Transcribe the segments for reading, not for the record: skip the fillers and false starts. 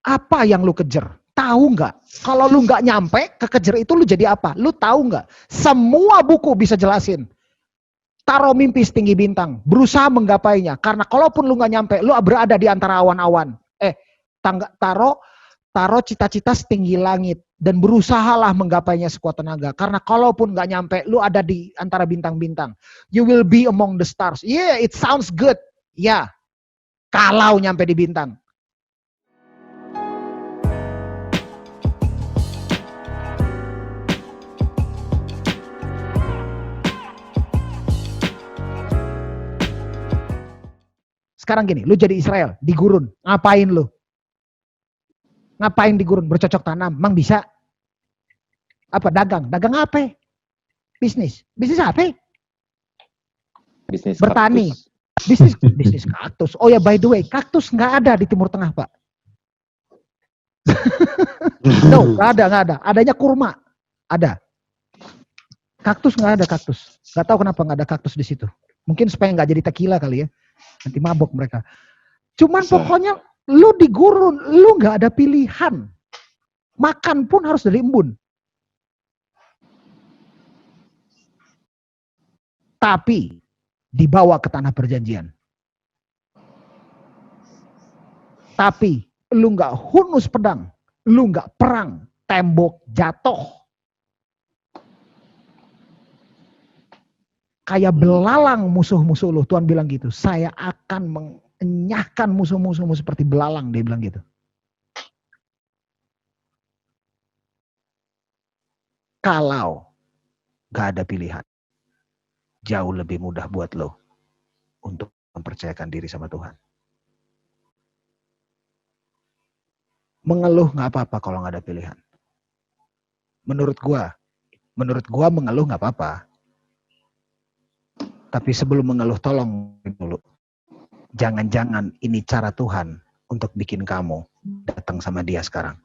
Apa yang lu kejar? Tahu nggak? Kalau lu nggak nyampe kekejar itu lu jadi apa? Lu tahu nggak? Semua buku bisa jelasin. Taruh mimpi setinggi bintang, berusaha menggapainya. Karena kalaupun lu nggak nyampe, lu berada di antara awan-awan. Taruh cita-cita setinggi langit dan berusahalah menggapainya sekuat tenaga. Karena kalaupun nggak nyampe, lu ada di antara bintang-bintang. You will be among the stars. Yeah, it sounds good. Ya, kalau nyampe di bintang. Sekarang gini, lu jadi Israel, di gurun, ngapain lu? Ngapain di gurun? Bercocok tanam, emang bisa? Apa, dagang? Dagang apa? Bisnis? Bisnis apa? Bisnis bertani. Kaktus. Bisnis kaktus. Oh ya, by the way, kaktus nggak ada di Timur Tengah, Pak. No, nggak ada. Adanya kurma. Ada. Kaktus nggak ada kaktus. Nggak tahu kenapa nggak ada kaktus di situ. Mungkin supaya nggak jadi tequila kali ya. Nanti mabok mereka. Cuman pokoknya lu di gurun, lu nggak ada pilihan. Makan pun harus dari embun. Tapi dibawa ke tanah perjanjian. Tapi lu nggak hunus pedang, lu nggak perang, tembok jatuh. Kayak belalang musuh-musuh lu. Tuhan bilang gitu, saya akan mengenyahkan musuh-musuhmu seperti belalang, dia bilang gitu. Kalau gak ada pilihan, jauh lebih mudah buat lo untuk mempercayakan diri sama Tuhan. Mengeluh gak apa-apa kalau gak ada pilihan. Menurut gua mengeluh gak apa-apa. Tapi sebelum mengeluh, tolong dulu. Jangan-jangan ini cara Tuhan untuk bikin kamu datang sama dia sekarang.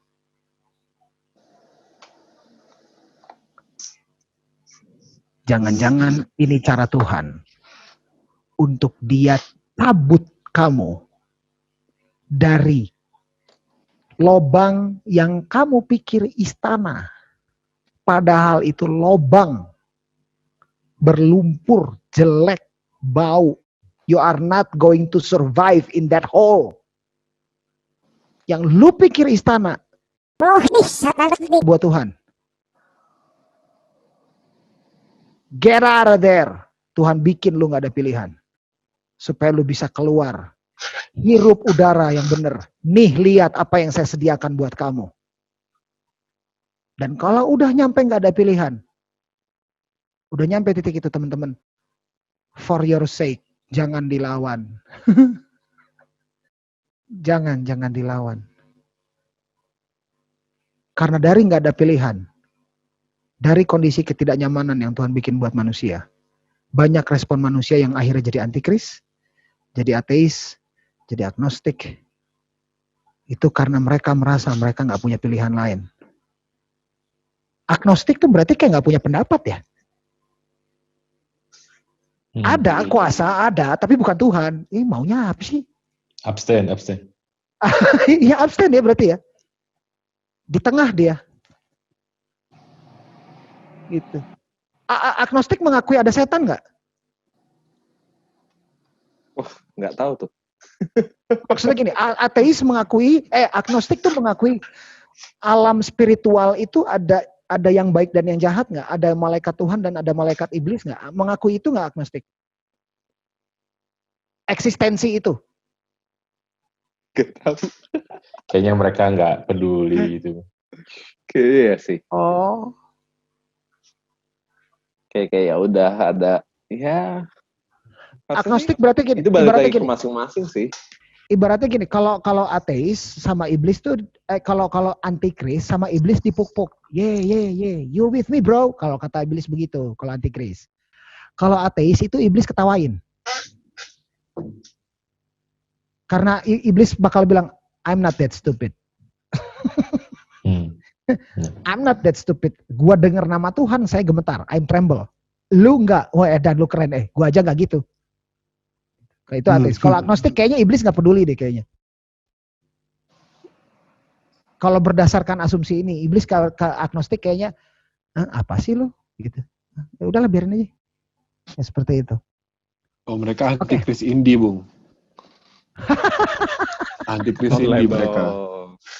Jangan-jangan ini cara Tuhan untuk dia tabut kamu dari lobang yang kamu pikir istana. Padahal itu lobang berlumpur, jelek, bau. You are not going to survive in that hole. Yang lu pikir istana buat Tuhan. Get out of there. Tuhan bikin lu gak ada pilihan. Supaya lu bisa keluar. Hirup udara yang benar. Nih, lihat apa yang saya sediakan buat kamu. Dan kalau udah nyampe gak ada pilihan. Udah nyampe titik itu teman-teman. For your sake, jangan dilawan. Jangan dilawan. Karena dari gak ada pilihan. Dari kondisi ketidaknyamanan yang Tuhan bikin buat manusia. Banyak respon manusia yang akhirnya jadi antikris, jadi ateis, jadi agnostik. Itu karena mereka merasa mereka gak punya pilihan lain. Agnostik tuh berarti kayak gak punya pendapat ya. Ada kuasa, ada, tapi bukan Tuhan. Ini maunya apa sih? Abstain. Ya abstain ya berarti ya. Di tengah dia. Gitu. Agnostik mengakui ada setan nggak? Oh, nggak tahu tuh. Maksudnya gini, ateis mengakui, agnostik tuh mengakui alam spiritual itu ada yang baik dan yang jahat nggak? Ada malaikat Tuhan dan ada malaikat iblis nggak? Mengakui itu nggak agnostik? Eksistensi itu? Gak tahu. Kayaknya mereka nggak peduli gitu. Kayaknya sih. Oh. Kayak ya udah ada ya. Agnostik berarti gini. Itu balik lagi ke masing-masing sih. Ibaratnya gini, kalau ateis sama iblis tuh, kalau antikris sama iblis dipuk-puk. Yeah, you with me bro. Kalau kata iblis begitu, kalau antikris. Kalau ateis itu iblis ketawain. Karena iblis bakal bilang, I'm not that stupid. I'm not that stupid. Gua denger nama Tuhan, saya gemetar. I'm tremble. Lu enggak. Wah, dan lu keren. Gua aja enggak gitu. Kayak itu ateis. Kalau agnostik kayaknya iblis enggak peduli deh kayaknya. Kalau berdasarkan asumsi ini, iblis ke agnostik kayaknya, apa sih lu? Gitu. Ya udahlah biarin aja. Ya, seperti itu. Oh, mereka Oke. antikris indie, Bung. Antikris indie mereka.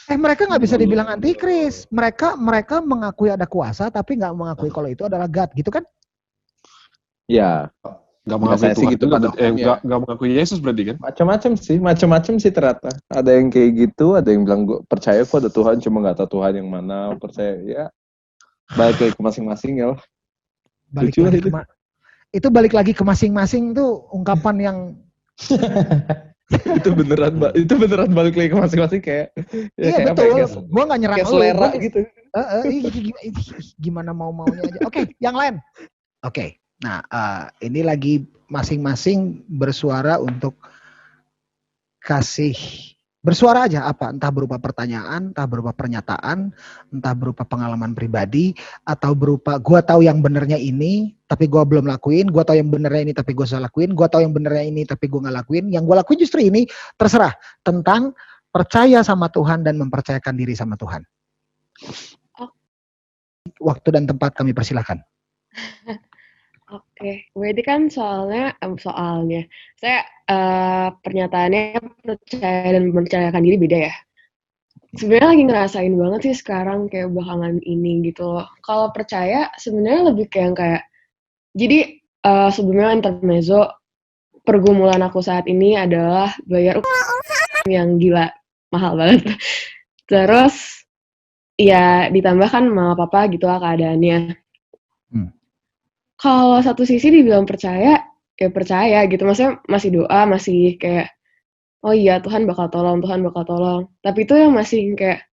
Mereka nggak bisa dibilang antikris. Mereka mengakui ada kuasa, tapi nggak mengakui kalau itu adalah God, gitu kan? Ya, Gak mengakui biasanya sih Tuhan gitu juga, pada umumnya. gak mengakui Yesus berarti kan? macam-macam sih ternyata. Ada yang kayak gitu, ada yang bilang gue percaya kok ada Tuhan, cuma nggak tahu Tuhan yang mana. Percaya ya, balik lagi ke masing-masing ya lah. Itu balik lagi ke masing-masing tuh ungkapan yang itu beneran balik lagi ke masing-masing kayak. Iya kayak betul. apa ya, Gue nggak nyerang kayak lu. selera gitu. Gimana maunya aja. Oke, yang lain. Oke. Nah, ini lagi masing-masing bersuara untuk kasih bersuara aja apa, entah berupa pertanyaan, entah berupa pernyataan, entah berupa pengalaman pribadi, atau berupa gua tahu yang benernya ini tapi gua belum lakuin, gua tahu yang benernya ini tapi gua salah lakuin, gua tahu yang benernya ini tapi gua nggak lakuin, yang gua lakuin justru ini, terserah, tentang percaya sama Tuhan dan mempercayakan diri sama Tuhan. Waktu dan tempat kami persilahkan. Oke, berarti kan soalnya saya pernyataannya percaya dan mempercayakan diri beda ya. Sebenarnya lagi ngerasain banget sih sekarang kayak belakangan ini gitu loh. Kalau percaya sebenarnya lebih kayak jadi sebelumnya intermezzo, pergumulan aku saat ini adalah bayar yang gila mahal banget. Terus ya ditambahkan mama papa gitu lah keadaannya. Kalau satu sisi dibilang percaya, ya percaya gitu. Maksudnya masih doa, masih kayak, oh iya Tuhan bakal tolong. Tapi itu yang masih kayak,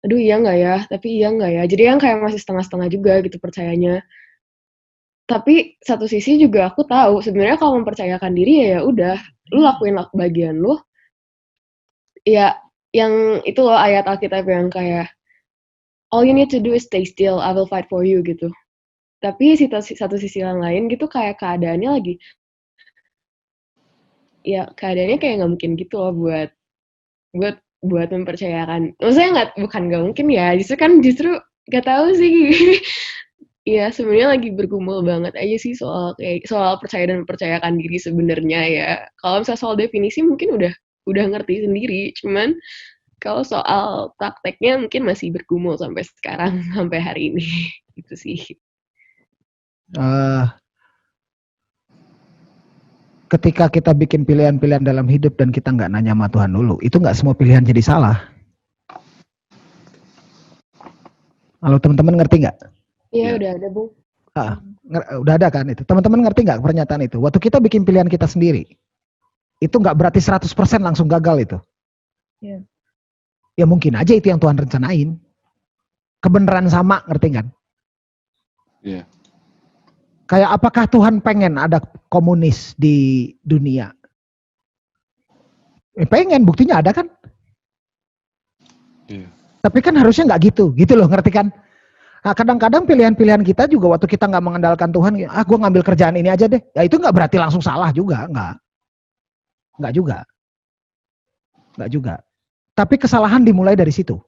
aduh iya nggak ya, tapi iya nggak ya. Jadi yang kayak masih setengah-setengah juga gitu percayanya. Tapi satu sisi juga aku tahu, sebenarnya kalau mempercayakan diri ya udah, lu lakuin bagian lu. Ya yang itu loh ayat Alkitab yang kayak, all you need to do is stay still, I will fight for you gitu. Tapi satu sisi yang lain gitu kayak keadaannya lagi ya kayak nggak mungkin gitu loh buat mempercayakan. Maksudnya bukan nggak mungkin ya, justru nggak tahu sih. Ya sebenarnya lagi bergumul banget aja sih soal percaya dan mempercayakan diri sebenarnya ya. Kalau misalnya soal definisi mungkin udah ngerti sendiri, cuman kalau soal prakteknya mungkin masih bergumul sampai sekarang sampai hari ini gitu sih. Ketika kita bikin pilihan-pilihan dalam hidup dan kita nggak nanya sama Tuhan dulu, itu nggak semua pilihan jadi salah. Halo teman-teman, ngerti nggak? Iya, udah ada, Bung. Udah ada kan itu. Teman-teman ngerti nggak pernyataan itu? Waktu kita bikin pilihan kita sendiri, itu nggak berarti 100% langsung gagal itu. Iya. Ya mungkin aja itu yang Tuhan rencanain. Kebenaran sama, ngerti kan? Iya. Kayak apakah Tuhan pengen ada komunis di dunia? Pengen, buktinya ada kan? Iya. Tapi kan harusnya nggak gitu loh, ngerti kan? Nah, kadang-kadang pilihan-pilihan kita juga waktu kita nggak mengandalkan Tuhan, gue ngambil kerjaan ini aja deh. Ya itu nggak berarti langsung salah juga, nggak juga. Tapi kesalahan dimulai dari situ.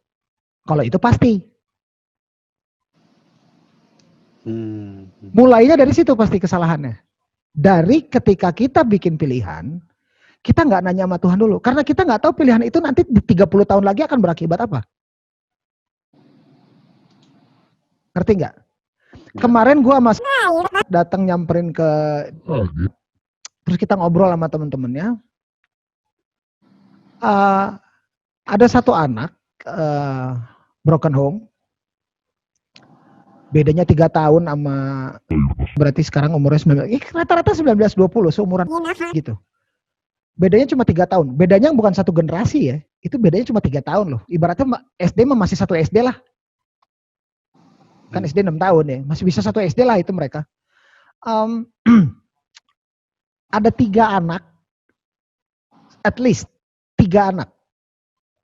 Kalau itu pasti. Mulainya dari situ pasti kesalahannya. Dari ketika kita bikin pilihan, kita nggak nanya sama Tuhan dulu. Karena kita nggak tahu pilihan itu nanti di 30 tahun lagi akan berakibat apa. Ngerti nggak? Kemarin gue sama datang nyamperin ke, terus kita ngobrol sama temen-temennya. Ada satu anak broken home. Bedanya 3 tahun sama, berarti sekarang umurnya 19, rata-rata 19-20, seumuran gitu. Bedanya cuma 3 tahun. Bedanya bukan satu generasi ya. Itu bedanya cuma 3 tahun loh. Ibaratnya SD masih satu SD lah. Kan SD 6 tahun ya. Masih bisa satu SD lah itu mereka. Ada 3 anak. At least 3 anak.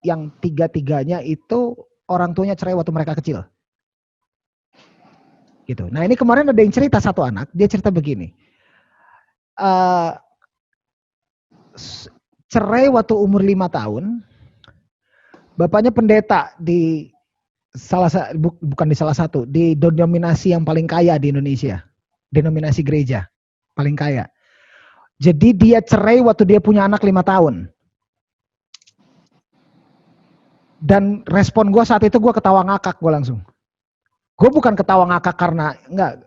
Yang 3-3-nya itu orang tuanya cerai waktu mereka kecil. Gitu. Nah ini kemarin ada yang cerita satu anak, dia cerita begini, cerai waktu umur 5 tahun, Bapaknya pendeta di bukan di salah satu, di denominasi yang paling kaya di Indonesia. Denominasi gereja paling kaya. Jadi dia cerai waktu dia punya anak 5 tahun. Dan respon gue saat itu gue ketawa ngakak gue langsung. Gue bukan ketawa ngakak karena enggak.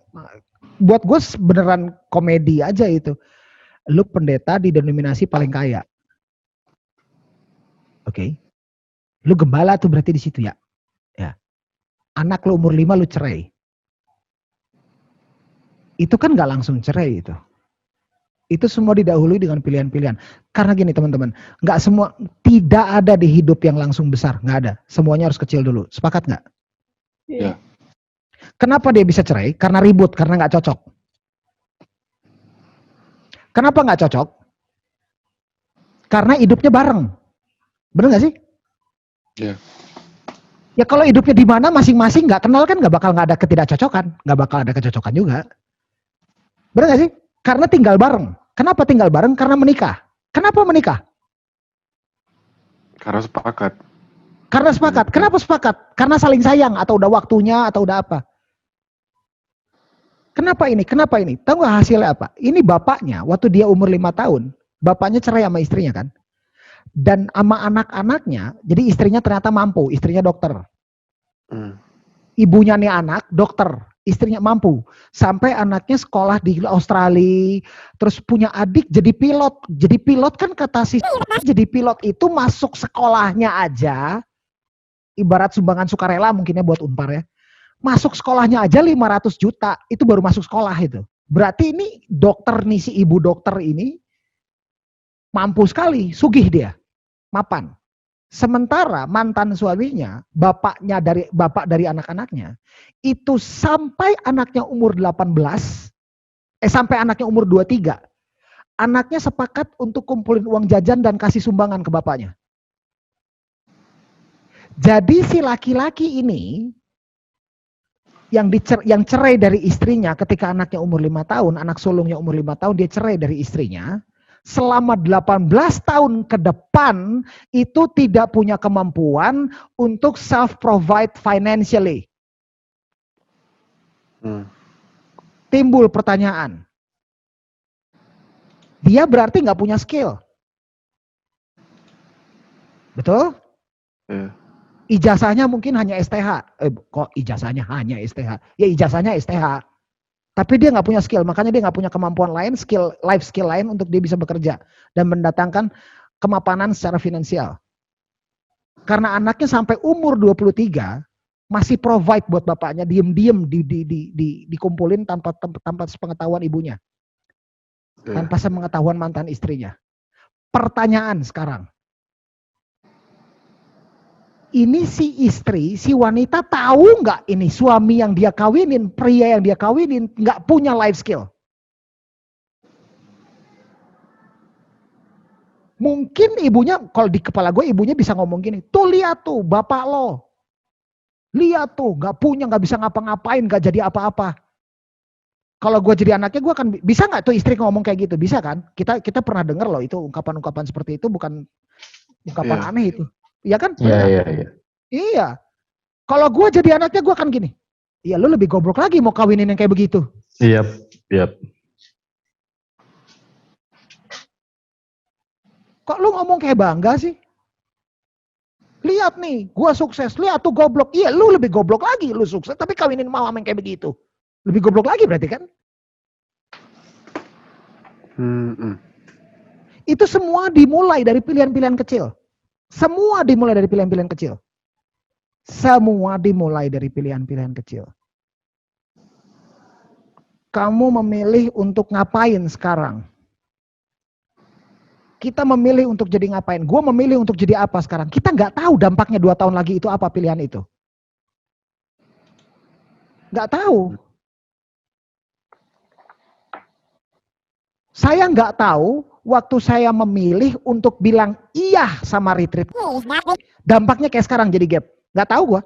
Buat gue beneran komedi aja itu. Lu pendeta di denominasi paling kaya. Oke. Lu gembala tuh berarti di situ ya. Ya. Anak lu umur 5 lu cerai. Itu kan gak langsung cerai itu. Itu semua didahului dengan pilihan-pilihan. Karena gini teman-teman, tidak ada di hidup yang langsung besar, nggak ada. Semuanya harus kecil dulu. Sepakat nggak? Iya. Kenapa dia bisa cerai? Karena ribut, karena nggak cocok. Kenapa nggak cocok? Karena hidupnya bareng. Bener nggak sih? Iya. Ya kalau hidupnya di mana masing-masing nggak kenal kan nggak bakal nggak ada ketidakcocokan, nggak bakal ada kecocokan juga. Bener nggak sih? Karena tinggal bareng. Kenapa tinggal bareng? Karena menikah. Kenapa menikah? Karena sepakat. Karena sepakat. Kenapa sepakat? Karena saling sayang atau udah waktunya atau udah apa? Kenapa ini? Kenapa ini? Tahu nggak hasilnya apa? Ini bapaknya waktu dia umur 5 tahun, bapaknya cerai sama istrinya kan? Dan sama anak-anaknya, jadi istrinya ternyata mampu, istrinya dokter. Ibunya nih anak, dokter. Istrinya mampu. Sampai anaknya sekolah di Australia, terus punya adik jadi pilot. Jadi pilot kan kata jadi pilot itu masuk sekolahnya aja, ibarat sumbangan sukarela mungkinnya buat Unpar ya. Masuk sekolahnya aja 500 juta, itu baru masuk sekolah itu. Berarti ini dokter nih, si ibu dokter ini mampu sekali, sugih dia, mapan. Sementara mantan suaminya, bapak dari anak-anaknya, itu sampai anaknya umur 18, sampai anaknya umur 23, anaknya sepakat untuk kumpulin uang jajan dan kasih sumbangan ke bapaknya. Jadi si laki-laki ini, yang cerai dari istrinya ketika anaknya umur 5 tahun, anak sulungnya umur 5 tahun, dia cerai dari istrinya, selama 18 tahun ke depan itu tidak punya kemampuan untuk self-provide financially. Timbul pertanyaan. Dia berarti nggak punya skill. Betul? Ijazahnya mungkin hanya STH. Kok ijazahnya hanya STH? Ya ijazahnya STH. Tapi dia nggak punya skill, makanya dia nggak punya kemampuan lain, life skill lain untuk dia bisa bekerja dan mendatangkan kemapanan secara finansial. Karena anaknya sampai umur 23 masih provide buat bapaknya, diem-diem dikumpulin tanpa sepengetahuan ibunya, tanpa sepengetahuan mantan istrinya. Pertanyaan sekarang, ini si istri, si wanita tahu nggak ini suami yang dia kawinin, pria yang dia kawinin nggak punya life skill? Mungkin ibunya, kalau di kepala gue ibunya bisa ngomong gini, tuh lihat tuh bapak lo, lihat tuh nggak punya, nggak bisa ngapa-ngapain, nggak jadi apa-apa. Kalau gue jadi anaknya gue akan bisa nggak tuh istri ngomong kayak gitu? Bisa kan? Kita pernah dengar loh itu ungkapan-ungkapan seperti itu, bukan ungkapan aneh itu. Iya kan? Iya. Kalau gue jadi anaknya gue akan gini. Iya, lu lebih goblok lagi mau kawinin yang kayak begitu. Yap. Kok lu ngomong kayak bangga sih? Lihat nih, gue sukses. Lihat tuh goblok. Iya, lu lebih goblok lagi. Lu sukses tapi kawinin mama yang kayak begitu. Lebih goblok lagi berarti kan? Itu semua dimulai dari pilihan-pilihan kecil. Semua dimulai dari pilihan-pilihan kecil. Semua dimulai dari pilihan-pilihan kecil. Kamu memilih untuk ngapain sekarang? Kita memilih untuk jadi ngapain? Gue memilih untuk jadi apa sekarang? Kita nggak tahu dampaknya 2 tahun lagi itu apa pilihan itu. Nggak tahu. Saya nggak tahu waktu saya memilih untuk bilang iya sama retreat. Dampaknya kayak sekarang jadi gap. Nggak tahu gue.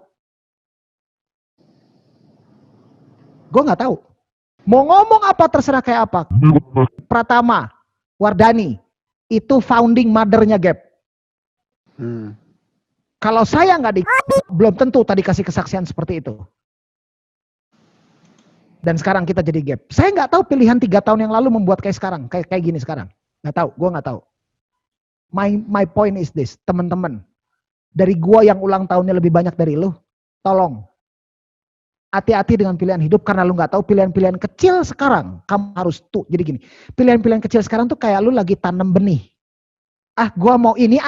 Gue nggak tahu. Mau ngomong apa terserah kayak apa. Pratama, Wardani, itu founding mother-nya Gap. Kalau saya nggak belum tentu tadi kasih kesaksian seperti itu. Dan sekarang kita jadi gap. Saya nggak tahu pilihan 3 tahun yang lalu membuat kayak sekarang, kayak gini sekarang. Nggak tahu, gue nggak tahu. My point is this, teman-teman. Dari gue yang ulang tahunnya lebih banyak dari lu, tolong hati-hati dengan pilihan hidup karena lu nggak tahu pilihan-pilihan kecil sekarang. Kamu harus tuh, jadi gini. Pilihan-pilihan kecil sekarang tuh kayak lu lagi tanam benih. Gue mau ini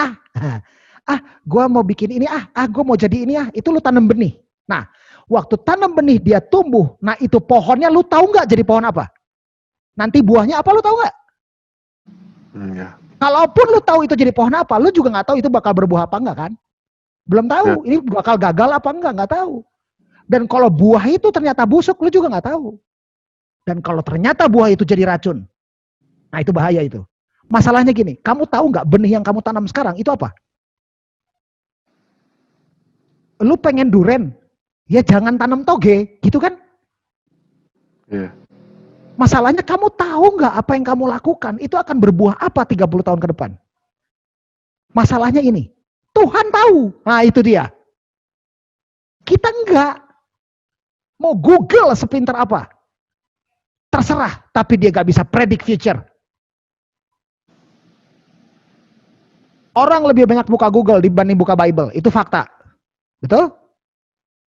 gue mau bikin ini gue mau jadi ini itu lu tanam benih. Nah, waktu tanam benih dia tumbuh, nah itu pohonnya lu tahu nggak jadi pohon apa? Nanti buahnya apa lu tahu nggak? Ya. Kalaupun lu tahu itu jadi pohon apa, lu juga nggak tahu itu bakal berbuah apa enggak kan? Belum tahu, ini bakal gagal apa enggak tahu. Dan kalau buah itu ternyata busuk, lu juga nggak tahu. Dan kalau ternyata buah itu jadi racun, nah itu bahaya itu. Masalahnya gini, kamu tahu nggak benih yang kamu tanam sekarang itu apa? Lu pengen duren, ya jangan tanam toge, gitu kan? Iya. Masalahnya kamu tahu nggak apa yang kamu lakukan, itu akan berbuah apa 30 tahun ke depan? Masalahnya ini, Tuhan tahu. Nah itu dia. Kita enggak. Mau Google sepintar apa? Terserah, tapi dia gak bisa predict future. Orang lebih banyak buka Google dibanding buka Bible, itu fakta. Betul?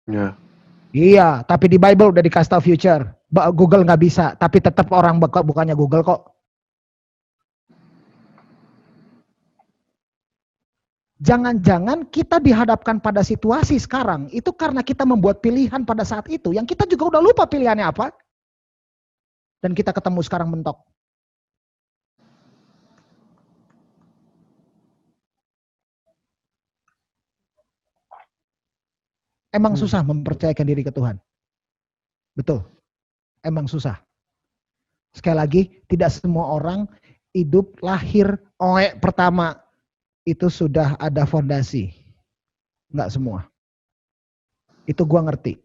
Ya. Iya, tapi di Bible udah dikasih tahu future. Google nggak bisa, tapi tetap orang bukannya Google kok. Jangan-jangan kita dihadapkan pada situasi sekarang, itu karena kita membuat pilihan pada saat itu, yang kita juga udah lupa pilihannya apa. Dan kita ketemu sekarang mentok. Emang susah mempercayakan diri ke Tuhan. Betul. Emang susah. Sekali lagi, tidak semua orang hidup lahir pertama itu sudah ada fondasi. Enggak semua. Itu gua ngerti.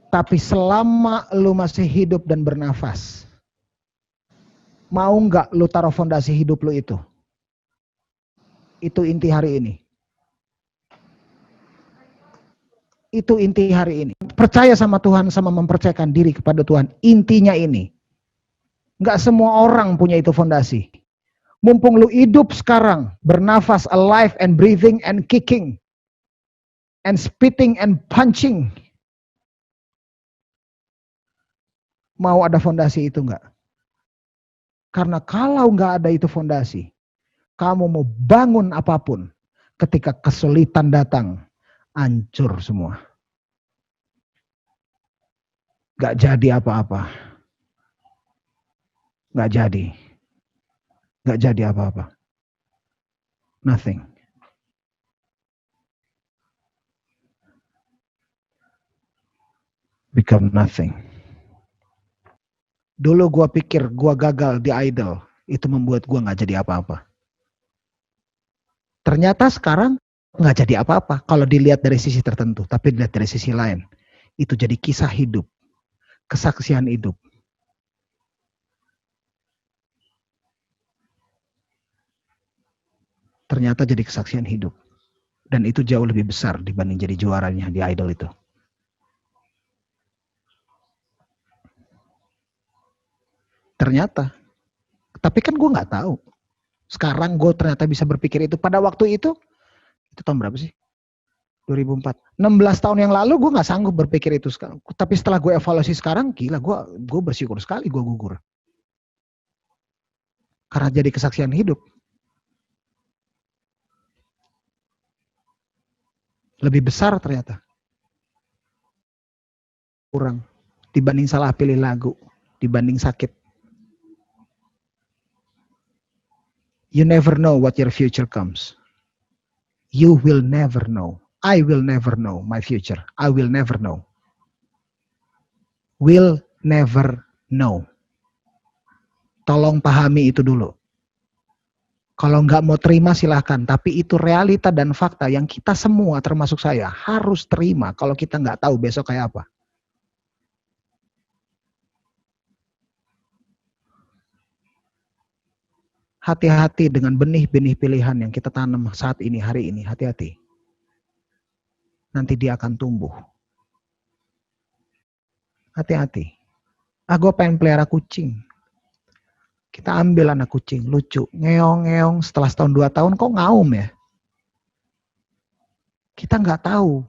Tapi selama lu masih hidup dan bernafas, mau nggak lu taruh fondasi hidup lu itu? Itu inti hari ini. Itu inti hari ini. Percaya sama Tuhan sama mempercayakan diri kepada Tuhan. Intinya ini. Nggak semua orang punya itu fondasi. Mumpung lu hidup sekarang, bernafas, alive and breathing and kicking. And spitting and punching. Mau ada fondasi itu enggak? Karena kalau enggak ada itu fondasi, kamu mau bangun apapun, ketika kesulitan datang, hancur semua. Enggak jadi apa-apa. Enggak jadi. Enggak jadi apa-apa. Nothing. Become nothing. Dulu gua pikir gua gagal di Idol, itu membuat gua nggak jadi apa-apa. Ternyata sekarang nggak jadi apa-apa kalau dilihat dari sisi tertentu, tapi dilihat dari sisi lain, itu jadi kisah hidup, kesaksian hidup. Ternyata jadi kesaksian hidup, dan itu jauh lebih besar dibanding jadi juaranya di Idol itu. Ternyata, tapi kan gue nggak tahu. Sekarang gue ternyata bisa berpikir itu. Pada waktu itu tahun berapa sih? 2004. 16 tahun yang lalu gue nggak sanggup berpikir itu. Tapi setelah gue evaluasi sekarang, gila gue bersyukur sekali gue gugur. Karena jadi kesaksian hidup. Lebih besar ternyata. Kurang. Dibanding salah pilih lagu. Dibanding sakit. You never know what your future comes. You will never know. I will never know my future. I will never know. Will never know. Tolong pahami itu dulu. Kalau nggak mau terima silahkan. Tapi itu realita dan fakta yang kita semua termasuk saya harus terima kalau kita nggak tahu besok kayak apa. Hati-hati dengan benih-benih pilihan yang kita tanam saat ini, hari ini. Hati-hati. Nanti dia akan tumbuh. Hati-hati. Gue pengen pelihara kucing. Kita ambil anak kucing, lucu. Ngeong-ngeong, setelah setahun 2 tahun kok ngaum ya? Kita nggak tahu.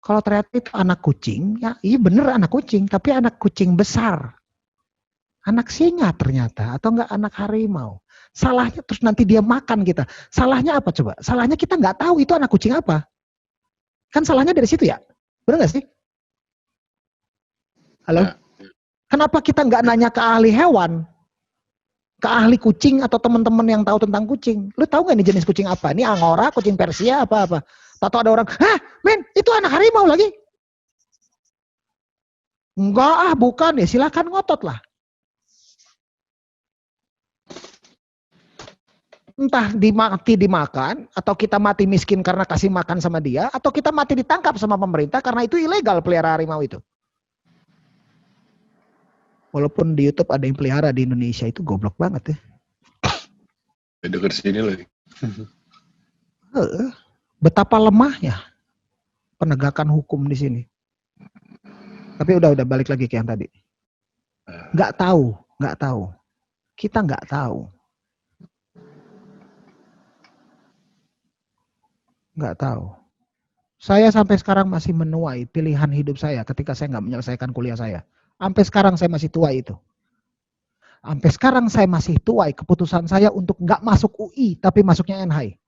Kalau ternyata itu anak kucing, ya iya bener anak kucing, tapi anak kucing besar. Anak singa ternyata, atau enggak anak harimau. Salahnya terus nanti dia makan kita. Salahnya apa coba? Salahnya kita nggak tahu itu anak kucing apa. Kan salahnya dari situ ya? Bener nggak sih? Halo? Ya. Kenapa kita nggak nanya ke ahli hewan? Ke ahli kucing atau teman-teman yang tahu tentang kucing. Lu tahu nggak ini jenis kucing apa? Ini Angora, kucing Persia, apa-apa. Tahu ada orang, hah men itu anak harimau lagi. Enggak bukan ya, silakan ngotot lah. Entah mati dimakan, atau kita mati miskin karena kasih makan sama dia, atau kita mati ditangkap sama pemerintah karena itu ilegal pelihara harimau itu. Walaupun di YouTube ada yang pelihara di Indonesia, itu goblok banget ya. Dekat sini lagi. Betapa lemahnya penegakan hukum di sini. Tapi udah balik lagi ke yang tadi. Nggak tahu. Kita nggak tahu. Nggak tahu. Saya sampai sekarang masih menuai pilihan hidup saya ketika saya nggak menyelesaikan kuliah saya. Sampai sekarang saya masih tuai itu. Sampai sekarang saya masih tuai keputusan saya untuk nggak masuk UI, tapi masuknya NHI.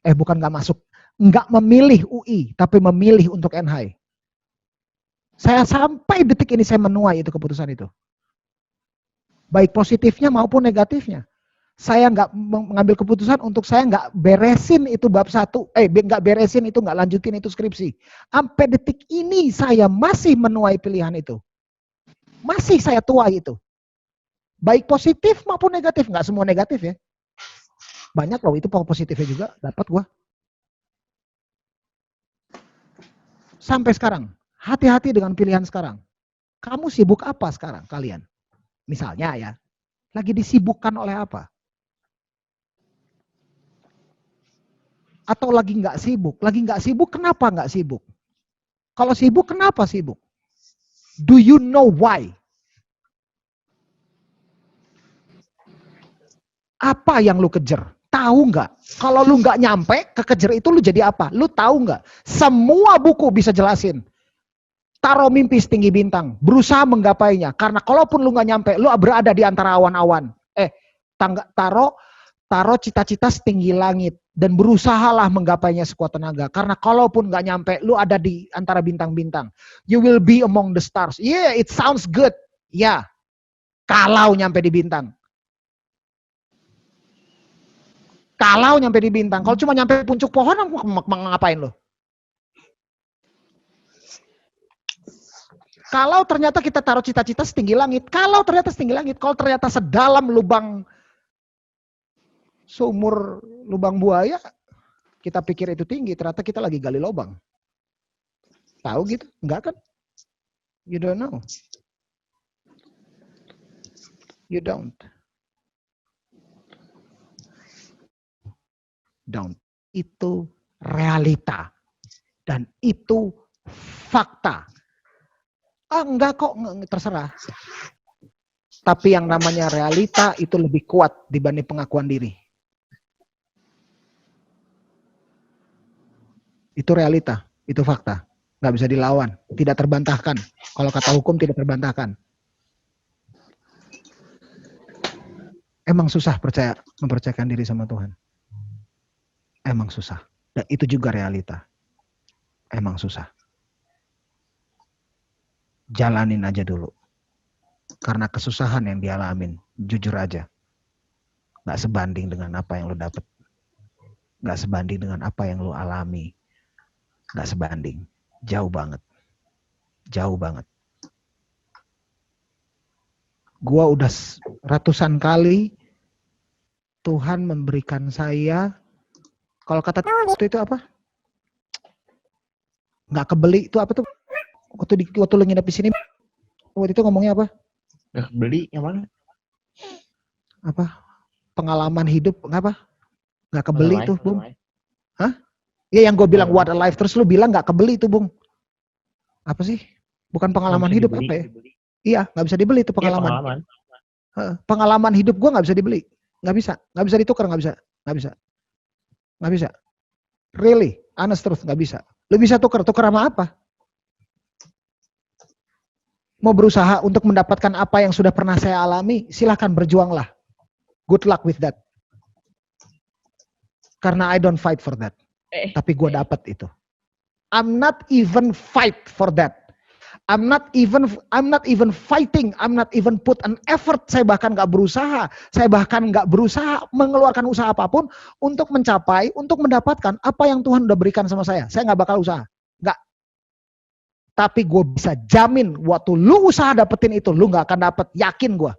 Bukan nggak masuk, nggak memilih UI, tapi memilih untuk NHI. Saya sampai detik ini saya menuai itu keputusan itu. Baik positifnya maupun negatifnya. Saya nggak mengambil keputusan untuk saya nggak beresin itu bab 1, nggak beresin itu, nggak lanjutin itu skripsi. Sampai detik ini saya masih menuai pilihan itu. Masih saya tuai itu. Baik positif maupun negatif, nggak semua negatif ya. Banyak loh itu positifnya juga dapat gua. Sampai sekarang, hati-hati dengan pilihan sekarang. Kamu sibuk apa sekarang kalian? Misalnya ya, lagi disibukkan oleh apa? Atau lagi nggak sibuk? Lagi nggak sibuk, kenapa nggak sibuk? Kalau sibuk, kenapa sibuk? Do you know why? Apa yang lu kejar? Tahu nggak? Kalau lu nggak nyampe kekejar itu lu jadi apa? Lu tahu nggak? Semua buku bisa jelasin. Taruh mimpi setinggi bintang, berusaha menggapainya. Karena kalaupun lu nggak nyampe, lu berada di antara awan-awan. Taruh cita-cita setinggi langit dan berusahalah menggapainya sekuat tenaga. Karena kalaupun nggak nyampe, lu ada di antara bintang-bintang. You will be among the stars. Yeah, it sounds good. Ya, kalau nyampe di bintang. Kalau nyampe di bintang, kalau cuma nyampe puncak pohon, ngapain lo? Kalau ternyata kita taruh cita-cita setinggi langit, kalau ternyata sedalam lubang seumur lubang buaya, kita pikir itu tinggi, ternyata kita lagi gali lubang. Tahu gitu? Enggak kan? You don't know. You don't. Itu realita dan itu fakta. Enggak kok, terserah. Tapi yang namanya realita itu lebih kuat dibanding pengakuan diri. Itu realita, itu fakta. Nggak bisa dilawan, tidak terbantahkan. Kalau kata hukum tidak terbantahkan. Emang susah mempercayakan diri sama Tuhan. Emang susah. Dan itu juga realita. Emang susah. Jalanin aja dulu. Karena kesusahan yang dialamin, jujur aja. Gak sebanding dengan apa yang lo dapet. Gak sebanding dengan apa yang lo alami. Gak sebanding. Jauh banget. Jauh banget. Gua udah ratusan kali Tuhan memberikan saya, kalau kata itu apa? Nggak kebeli itu apa tuh? Waktu lu nginep di sini, waktu itu ngomongnya apa? Beli yang mana? Apa? pengalaman hidup apa? Nggak kebeli Online, tuh, Bung. online. Iya yang gue bilang Online. what a life, terus lu bilang nggak kebeli tuh, Bung. Apa sih? Bukan pengalaman Nggak bisa hidup dibeli. apa ya? Iya, nggak bisa dibeli itu Iya, pengalaman. pengalaman. Pengalaman hidup gue nggak bisa dibeli, nggak bisa ditukar, nggak bisa. Really, honest truth, nggak bisa. Lu bisa tukar sama apa? Mau berusaha untuk mendapatkan apa yang sudah pernah saya alami, silahkan berjuanglah. Good luck with that. Karena I don't fight for that. Tapi gue dapat itu. I'm not even fight for that. I'm not even fighting. I'm not even put an effort. Saya bahkan nggak berusaha. Saya bahkan nggak berusaha mengeluarkan usaha apapun untuk mencapai, untuk mendapatkan apa yang Tuhan udah berikan sama saya. Saya nggak bakal usaha. Nggak. Tapi gue bisa jamin waktu lu usaha dapetin itu, lu nggak akan dapet. Yakin gue.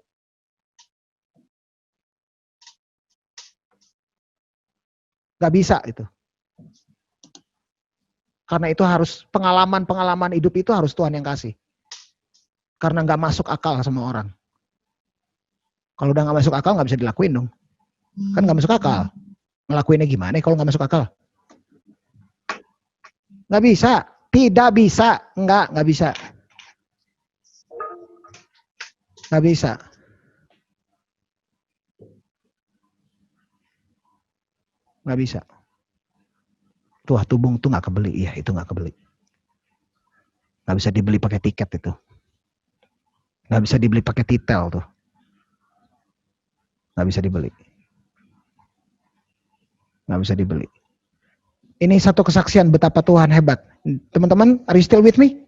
Nggak bisa itu. Karena itu harus pengalaman hidup itu harus Tuhan yang kasih. Karena nggak masuk akal sama orang. Kalau udah nggak masuk akal nggak bisa dilakuin dong. Kan nggak masuk akal. Ngelakuinnya gimana kalau nggak masuk akal? Nggak bisa. Tidak bisa. Nggak bisa. Nggak bisa. Nggak bisa. Tuh Bung tuh nggak kebeli. Iya itu nggak kebeli. Nggak bisa dibeli pakai tiket itu. Nggak bisa dibeli pakai titel tuh. Nggak bisa dibeli. Nggak bisa dibeli. Ini satu kesaksian betapa Tuhan hebat. Teman-teman, are you still with me?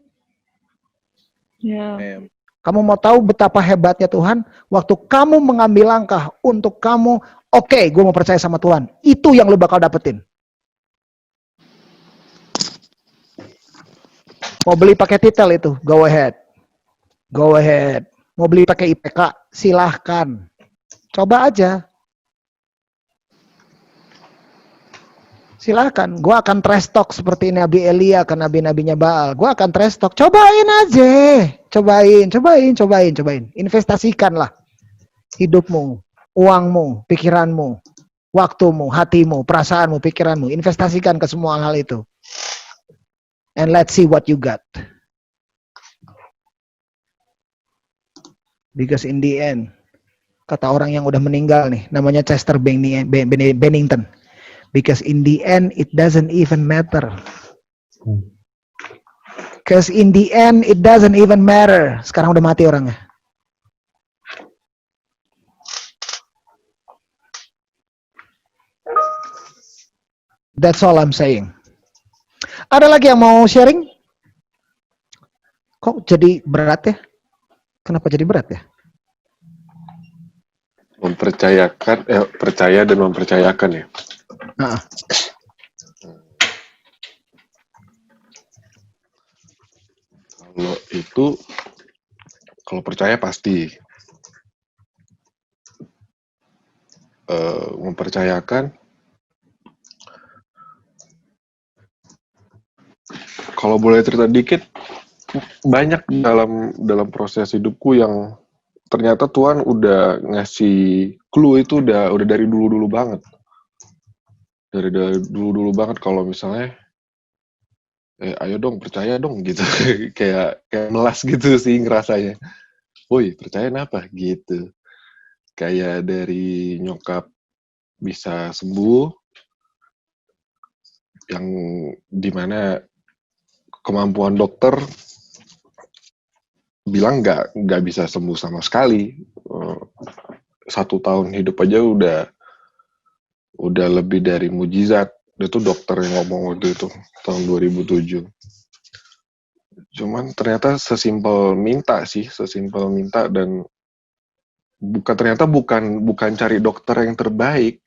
Ya. Kamu mau tahu betapa hebatnya Tuhan? Waktu kamu mengambil langkah untuk kamu, oke, gue mau percaya sama Tuhan. Itu yang lu bakal dapetin. Mau beli pakai titel itu, go ahead. Go ahead. Mau beli pakai IPK, silahkan. Coba aja. Silahkan. Gue akan trash talk seperti Nabi Elia ke nabi-nabinya Baal. Gue akan trash talk. Cobain aja. Cobain. Investasikanlah hidupmu, uangmu, pikiranmu, waktumu, hatimu, perasaanmu, pikiranmu. Investasikan ke semua hal itu. And let's see what you got. Because in the end, kata orang yang udah meninggal nih, namanya Chester Bennington. Because in the end, it doesn't even matter. Because in the end, it doesn't even matter. Sekarang udah mati orangnya. That's all I'm saying. Ada lagi yang mau sharing? Kok jadi berat ya? Kenapa jadi berat ya? Percaya dan mempercayakan ya. Nah. Kalau percaya pasti. Mempercayakan, kalau boleh cerita dikit, banyak dalam proses hidupku yang ternyata Tuhan udah ngasih clue itu udah dari dulu banget. Dari dulu banget kalau misalnya ayo dong percaya dong gitu. kayak melas gitu sih ngerasanya. Woi, percaya apa gitu. Kayak dari nyokap bisa sembuh, yang dimana kemampuan dokter bilang nggak bisa sembuh sama sekali. 1 tahun hidup aja udah lebih dari mujizat. Itu dokter yang ngomong waktu itu tahun 2007. Cuman ternyata sesimpel minta dan bukan cari dokter yang terbaik.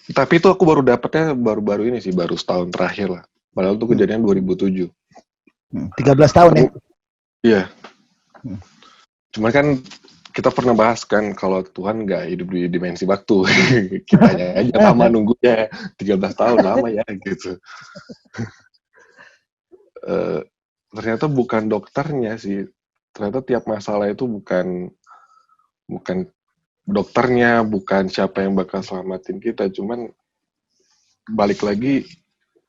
Tapi itu aku baru dapetnya baru-baru ini sih, baru setahun terakhir lah. Padahal itu kejadian 2007. 13 tahun ya? Iya. Cuman kan kita pernah bahas kan kalau Tuhan nggak hidup di dimensi waktu. Kitanya aja lama nunggunya 13 tahun lama ya gitu. Ternyata bukan dokternya sih. Ternyata tiap masalah itu bukan dokternya, bukan siapa yang bakal selamatin kita. Cuman balik lagi,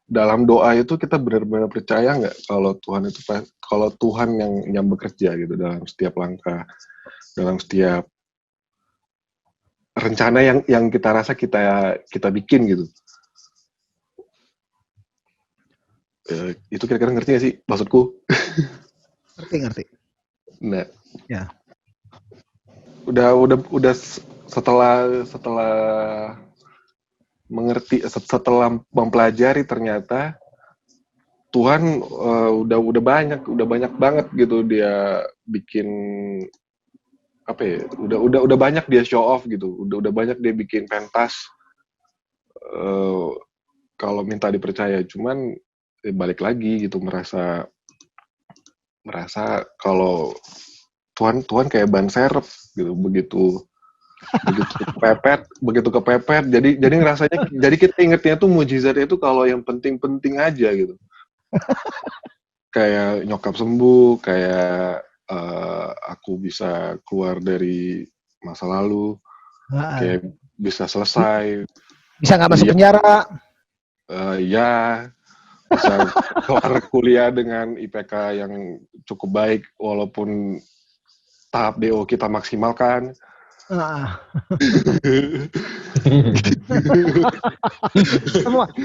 dalam doa itu kita benar-benar percaya nggak kalau Tuhan yang bekerja gitu dalam setiap langkah, dalam setiap rencana yang kita rasa kita bikin gitu. Itu kira-kira ngerti gak sih maksudku? Ngerti. Nah, Ya. udah setelah mengerti, setelah mempelajari ternyata Tuhan udah banyak banget gitu dia bikin apa ya? Udah banyak dia show off gitu. Udah banyak dia bikin pentas kalau minta dipercaya. Cuman balik lagi gitu merasa kalau Tuhan kayak ban serep gitu, begitu kepepet jadi ngerasanya, jadi kita ingetnya tuh mujizatnya itu kalau yang penting-penting aja gitu, kayak nyokap sembuh, kayak aku bisa keluar dari masa lalu, kayak bisa selesai, Bisa nggak masuk penjara? ya bisa keluar kuliah dengan IPK yang cukup baik walaupun tahap DO kita maksimalkan.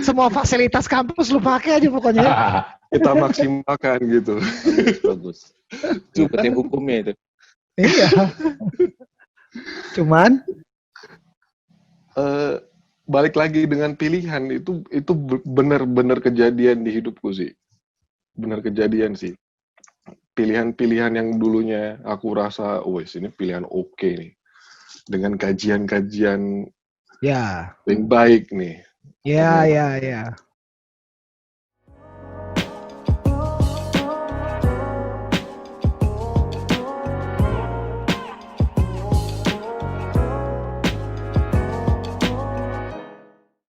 semua fasilitas kampus lu pakai aja pokoknya. Kita maksimalkan gitu. Bagus. Ngikutin hukumnya itu. Iya. Cuman balik lagi dengan pilihan itu benar-benar kejadian di hidupku sih. Benar kejadian sih. Pilihan-pilihan yang dulunya aku rasa, wes ini pilihan oke nih. Dengan kajian-kajian ya. yang baik nih. Ya.